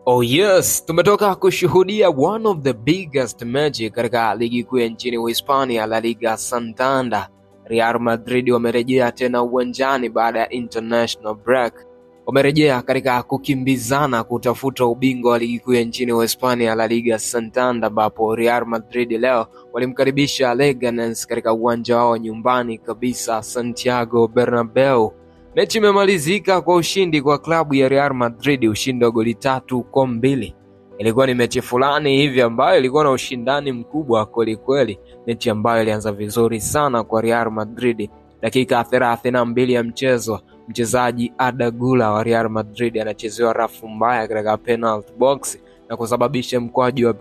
Oh yes, tumetoka kushuhudia one of the biggest match katika ligi kuu nchini Uhispania, La Liga Santander. Real Madrid wamerejea tena uwanjani baada ya international break. Wamerejea katika kukimbizana kutafuta ubingwa wa ligi kuu nchini Uhispania, La Liga Santander, ambapo Real Madrid leo walimkaribisha Leganes katika uwanja wao nyumbani kabisa, Santiago Bernabeu. Mechi imemalizika kwa ushindi kwa klabu ya Real Madrid, ushindi wa goli 3-2. Ilikuwa ni mechi fulani hivi ambayo ilikuwa na ushindani mkubwa kweli kweli, mechi ambayo ilianza vizuri sana kwa Real Madrid. Dakika 32 ya mchezo, mchezaji Arda Güler wa Real Madrid anachezewa rafu mbaya katika penalty box na kusababisha mkwaju wa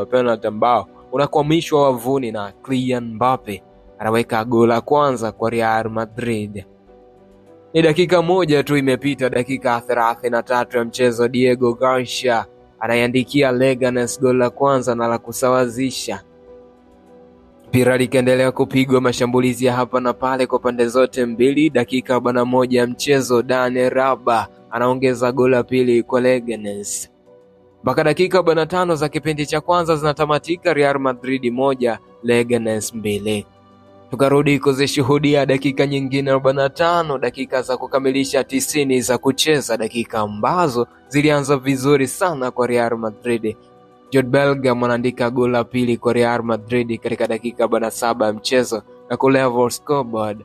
penalty ambao unakwamishwa wavuni na Kylian Mbappe. Anaweka goli la kwanza kwa Real Madrid. Ni dakika moja tu imepita, dakika 33 ya mchezo, Diego Garcia anaiandikia Leganes goli la kwanza na la kusawazisha. Mpira likaendelea kupigwa, mashambulizi ya hapa na pale kwa pande zote mbili. Dakika 41 ya mchezo, Dani Raba anaongeza goli la pili kwa Leganes. Mpaka dakika 45 za kipindi cha kwanza zinatamatika, Real Madrid 1, Leganes 2. Tukarudi kuzishuhudia dakika nyingine 45, dakika za kukamilisha 90 za kucheza, dakika ambazo zilianza vizuri sana kwa Real Madrid. Jude Bellingham anaandika goli la pili kwa Real Madrid katika dakika 47 ya mchezo na kulevel scoreboard.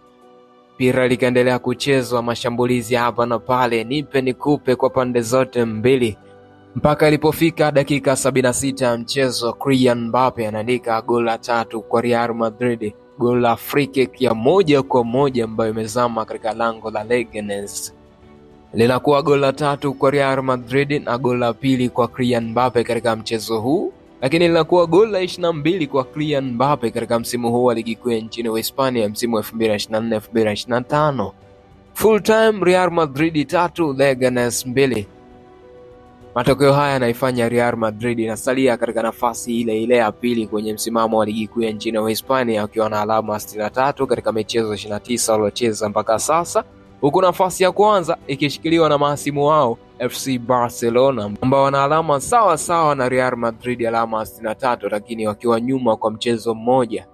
Pira likaendelea kuchezwa, mashambulizi hapa na pale, nipe nikupe kwa pande zote mbili. Mpaka ilipofika dakika 76 ya mchezo, Kylian Mbappe anaandika goli la 3 kwa Real Madrid. Goli la free kick ya 1-1 ambayo imezama katika lango la Leganes. Linakuwa goli la 3 kwa Real Madrid na goli la pili kwa Kylian Mbappe katika mchezo huu, lakini linakuwa goli la 22 kwa Kylian Mbappe katika msimu huu wa ligi kuu nchini Uhispania, msimu 2024-2025. Full time Real Madrid 3, Leganes 2. Matokeo haya yanaifanya Real Madrid inasalia katika nafasi ile ile ya pili kwenye msimamo wa ligi kuu nchini Uhispania, wakiwa na alama 63 katika michezo 29 waliocheza mpaka sasa, huku nafasi ya kwanza ikishikiliwa na mahasimu wao FC Barcelona ambao wana alama sawa sawa na Real Madrid, alama 63, lakini wakiwa nyuma kwa mchezo mmoja.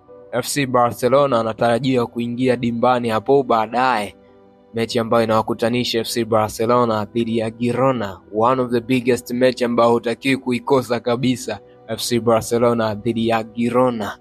FC Barcelona anatarajiwa kuingia dimbani hapo baadaye, mechi ambayo inawakutanisha FC Barcelona dhidi ya Girona, one of the biggest match ambao hutakiwi kuikosa kabisa, FC Barcelona dhidi ya Girona.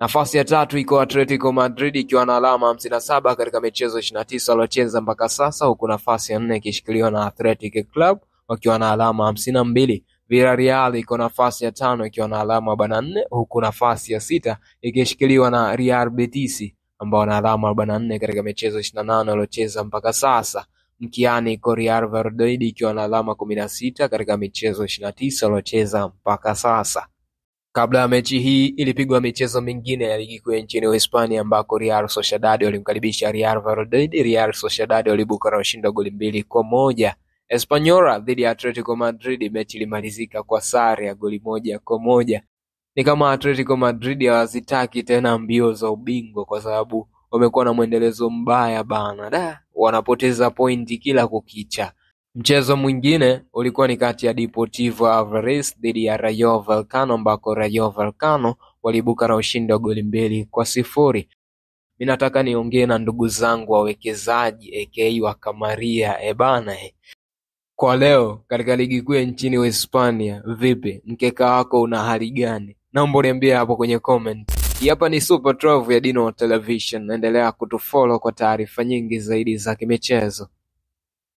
Nafasi ya 3 iko Atletico Madrid ikiwa na alama 57 katika michezo 29 waliocheza mpaka sasa, huku nafasi ya 4 ikishikiliwa na Athletic Club wakiwa na alama 52. Villarreal iko nafasi ya 5 ikiwa na alama 44, huku nafasi ya 6 ikishikiliwa na Real Betis ambao wana alama 44 katika michezo 28 waliocheza mpaka sasa. Mkiani iko Real Valladolid ikiwa na alama 16 katika michezo 29 waliocheza mpaka sasa. Kabla ya mechi hii ilipigwa michezo mingine ya ligi kuu nchini Uhispania ambako Real Sociedad walimkaribisha Real Valladolid. Real Sociedad walibuka na ushindi wa goli 2-1. Espanyol dhidi ya Atletico Madrid, mechi ilimalizika kwa sare ya goli 1-1. Ni kama Atletico Madrid hawazitaki tena mbio za ubingwa kwa sababu wamekuwa na mwendelezo mbaya bana. Wanapoteza pointi kila kukicha. Mchezo mwingine ulikuwa ni kati ya Deportivo Alaves dhidi ya Rayo Vallecano ambako Rayo Vallecano walibuka na ushindi wa goli 2-0. Mimi nataka niongee na ndugu zangu wawekezaji aka wa Kamaria bana. Kwa leo katika ligi kuu nchini Uhispania, vipi? Mkeka wako una hali gani? Naomba niambie hapo kwenye comment. Hapa ni Super 12 ya Dino Television. Endelea kutufollow kwa taarifa nyingi zaidi za kimichezo.